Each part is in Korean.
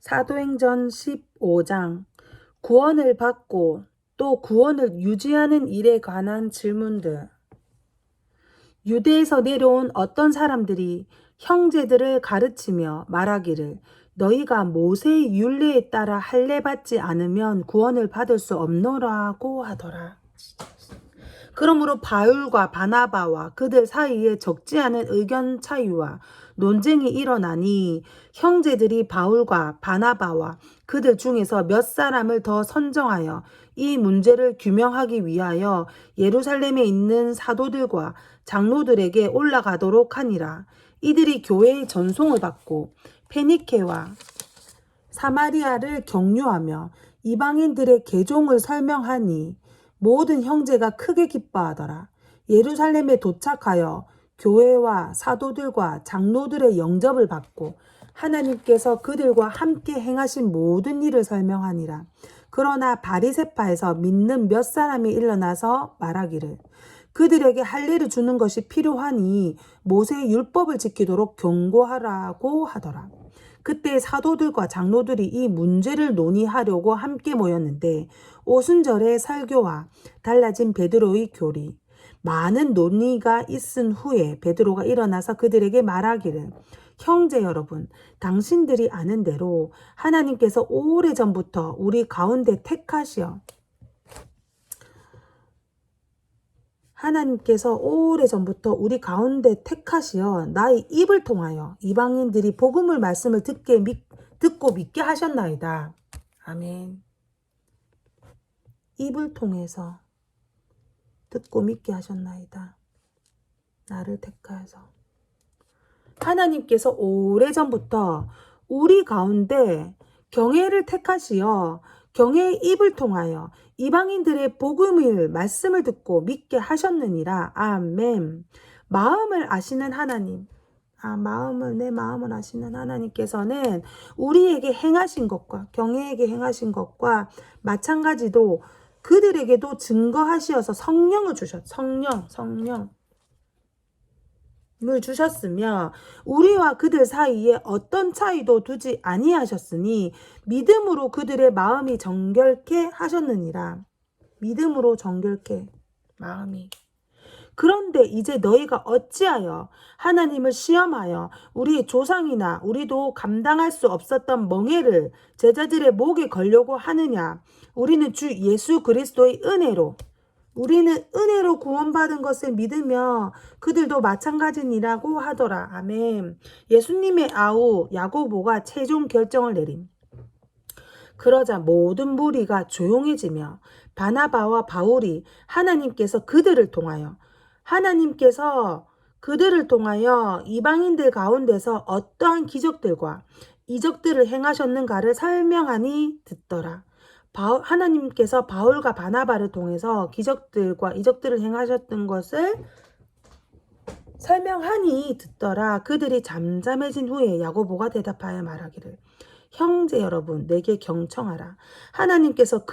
사도행전 15장 구원을 받고 또 구원을 유지하는 일에 관한 질문들. 유대에서 내려온 어떤 사람들이 형제들을 가르치며 말하기를 너희가 모세의 율례에 따라 할례 받지 않으면 구원을 받을 수 없노라고 하더라. 그러므로 바울과 바나바와 그들 사이에 적지 않은 의견 차이와 논쟁이 일어나니 형제들이 바울과 바나바와 그들 중에서 몇 사람을 더 선정하여 이 문제를 규명하기 위하여 예루살렘에 있는 사도들과 장로들에게 올라가도록 하니라. 이들이 교회의 전송을 받고 페니케와 사마리아를 격려하며 이방인들의 개종을 설명하니 모든 형제가 크게 기뻐하더라. 예루살렘에 도착하여 교회와 사도들과 장로들의 영접을 받고 하나님께서 그들과 함께 행하신 모든 일을 설명하니라. 그러나 바리새파에서 믿는 몇 사람이 일어나서 말하기를 그들에게 할례를 주는 것이 필요하니 모세의 율법을 지키도록 경고하라고 하더라. 그때 사도들과 장로들이 이 문제를 논의하려고 함께 모였는데 오순절의 설교와 달라진 베드로의 교리, 많은 논의가 있은 후에 베드로가 일어나서 그들에게 말하기를 형제 여러분, 당신들이 아는 대로 하나님께서 오래전부터 우리 가운데 택하시어 나의 입을 통하여 이방인들이 복음을 말씀을 듣고 믿게 하셨나이다. 아멘. 입을 통해서 듣고 믿게 하셨나이다. 나를 택하여서. 하나님께서 오래전부터 우리 가운데 경외를 택하시어 경외의 입을 통하여 이방인들의 복음을 말씀을 듣고 믿게 하셨느니라. 아멘. 마음을 아시는 하나님, 내 마음을 아시는 하나님께서는 우리에게 행하신 것과 경외에게 행하신 것과 마찬가지로 그들에게도 증거하시어서 성령을 성령을 주셨으며 우리와 그들 사이에 어떤 차이도 두지 아니하셨으니 믿음으로 그들의 마음이 정결케 하셨느니라. 믿음으로 정결케 마음이. 그런데 이제 너희가 어찌하여 하나님을 시험하여 우리의 조상이나 우리도 감당할 수 없었던 멍에를 제자들의 목에 걸려고 하느냐. 우리는 주 예수 그리스도의 우리는 은혜로 구원받은 것을 믿으며 그들도 마찬가지니라고 하더라. 아멘. 예수님의 아우 야고보가 최종 결정을 내림. 그러자 모든 무리가 조용해지며 바나바와 바울이 하나님께서 그들을 통하여 이방인들 가운데서 어떠한 기적들과 이적들을 행하셨는가를 설명하니 듣더라. 하나님께서 바울과 바나바를 통해서 기적들과 이적들을 행하셨던 것을 설명하니 듣더라. 그들이 잠잠해진 후에 야고보가 대답하여 말하기를 형제 여러분 내게 경청하라. 하나님께서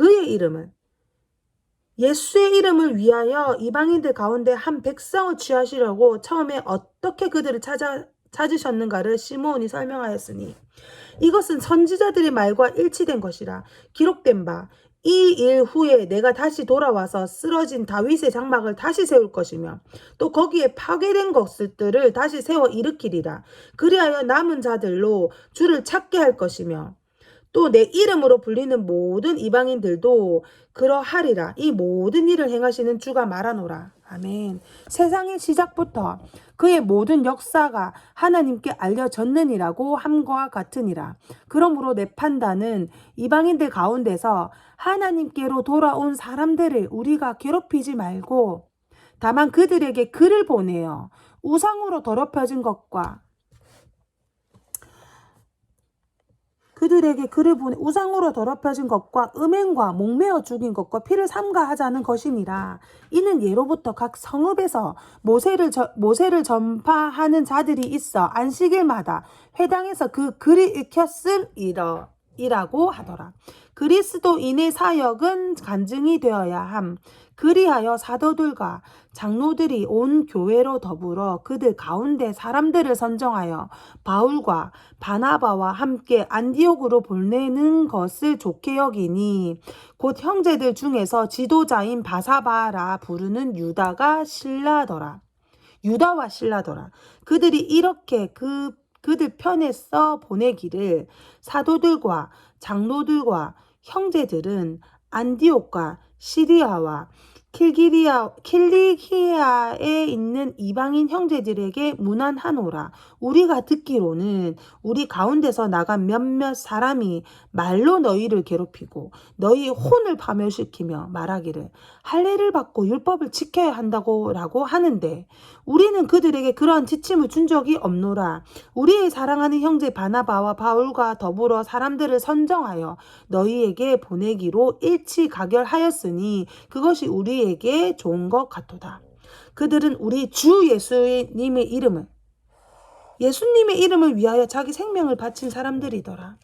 예수의 이름을 위하여 이방인들 가운데 한 백성을 취하시려고 처음에 어떻게 그들을 찾으셨는가를 시므온이 설명하였으니 이것은 선지자들의 말과 일치된 것이라. 기록된 바 이 일 후에 내가 다시 돌아와서 쓰러진 다윗의 장막을 다시 세울 것이며 또 거기에 파괴된 것들을 다시 세워 일으키리라. 그리하여 남은 자들로 주를 찾게 할 것이며 또 내 이름으로 불리는 모든 이방인들도 그러하리라. 이 모든 일을 행하시는 주가 말하노라. 아멘. 세상의 시작부터 그의 모든 역사가 하나님께 알려졌느니라고 함과 같으니라. 그러므로 내 판단은 이방인들 가운데서 하나님께로 돌아온 사람들을 우리가 괴롭히지 말고 다만 그들에게 글을 보내어 우상으로 더럽혀진 것과 음행과 목매어 죽인 것과 피를 삼가하자는 것이니라. 이는 예로부터 각 성읍에서 모세를 전파하는 자들이 있어 안식일마다 회당에서 그 글이 읽혔음이라. 이라고 하더라. 그리스도인의 사역은 간증이 되어야 함. 그리하여 사도들과 장로들이 온 교회로 더불어 그들 가운데 사람들을 선정하여 바울과 바나바와 함께 안디옥으로 보내는 것을 좋게 여기니 곧 형제들 중에서 지도자인 바사바라 부르는 유다와 실라더라. 그들이 이렇게 그들 편에 써 보내기를 사도들과 장로들과 형제들은 안디옥과 시리아와 킬리기아에 있는 이방인 형제들에게 문안하노라. 우리가 듣기로는 우리 가운데서 나간 몇몇 사람이 말로 너희를 괴롭히고 너희 혼을 파멸시키며 말하기를 할례를 받고 율법을 지켜야 한다고라고 하는데 우리는 그들에게 그러한 지침을 준 적이 없노라. 우리의 사랑하는 형제 바나바와 바울과 더불어 사람들을 선정하여 너희에게 보내기로 일치가결하였으니 그것이 우리에게 좋은 것 같도다. 그들은 우리 주 예수님의 이름을 위하여 자기 생명을 바친 사람들이더라.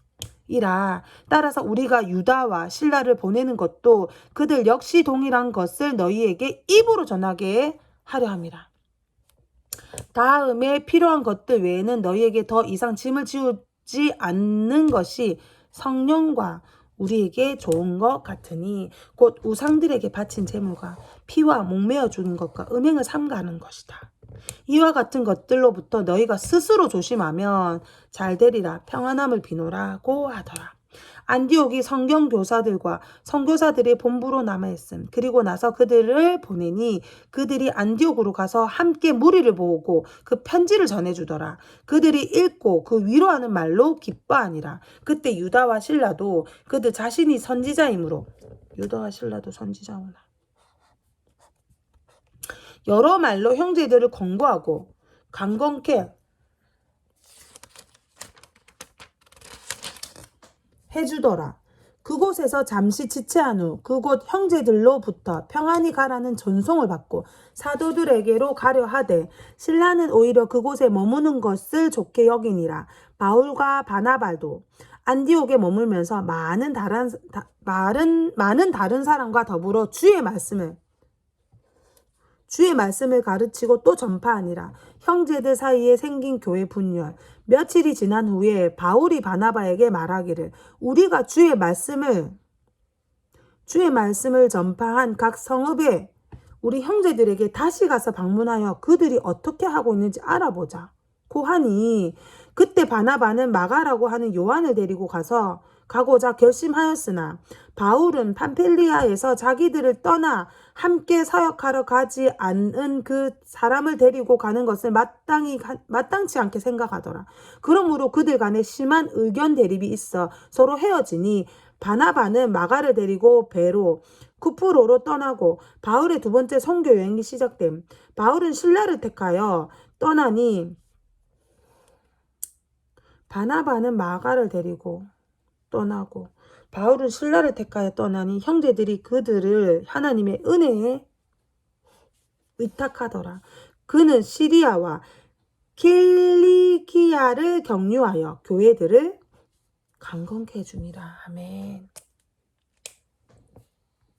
따라서 우리가 유다와 실라를 보내는 것도 그들 역시 동일한 것을 너희에게 입으로 전하게 하려 함이라. 다음에 필요한 것들 외에는 너희에게 더 이상 짐을 지우지 않는 것이 성령과 우리에게 좋은 것 같으니 곧 우상들에게 바친 제물과 피와 목매어 주는 것과 음행을 삼가는 것이다. 이와 같은 것들로부터 너희가 스스로 조심하면 잘 되리라. 평안함을 비노라고 하더라. 안디옥이 성경교사들과 선교사들의 본부로 남아있음. 그리고 나서 그들을 보내니 그들이 안디옥으로 가서 함께 무리를 모으고 그 편지를 전해주더라. 그들이 읽고 그 위로하는 말로 기뻐하니라. 그때 유다와 실라도 그들 자신이 선지자이므로 유다와 실라도 선지자구나. 여러 말로 형제들을 권고하고 강건케 해주더라. 그곳에서 잠시 지체한 후 그곳 형제들로부터 평안히 가라는 전송을 받고 사도들에게로 가려 하되 신라는 오히려 그곳에 머무는 것을 좋게 여기니라. 바울과 바나바도 안디옥에 머물면서 많은 다른 사람과 더불어 주의 말씀을 가르치고 또 전파하니라. 형제들 사이에 생긴 교회 분열. 며칠이 지난 후에 바울이 바나바에게 말하기를 우리가 주의 말씀을 전파한 각 성읍에 우리 형제들에게 다시 가서 방문하여 그들이 어떻게 하고 있는지 알아보자. 고 하니 그때 바나바는 마가라고 하는 요한을 데리고 가고자 결심하였으나 바울은 팜필리아에서 자기들을 떠나 함께 사역하러 가지 않은 그 사람을 데리고 가는 것을 마땅치 않게 생각하더라. 그러므로 그들 간에 심한 의견 대립이 있어 서로 헤어지니 바나바는 마가를 데리고 배로 쿠프로로 떠나고 바울의 두 번째 선교 여행이 시작됨. 바울은 실라를 택하여 떠나니 바나바는 마가를 데리고 떠나고 바울은 실라를 택하여 떠나니 형제들이 그들을 하나님의 은혜에 의탁하더라. 그는 시리아와 킬리기아를 격려하여 교회들을 강건케 해주니라. 아멘.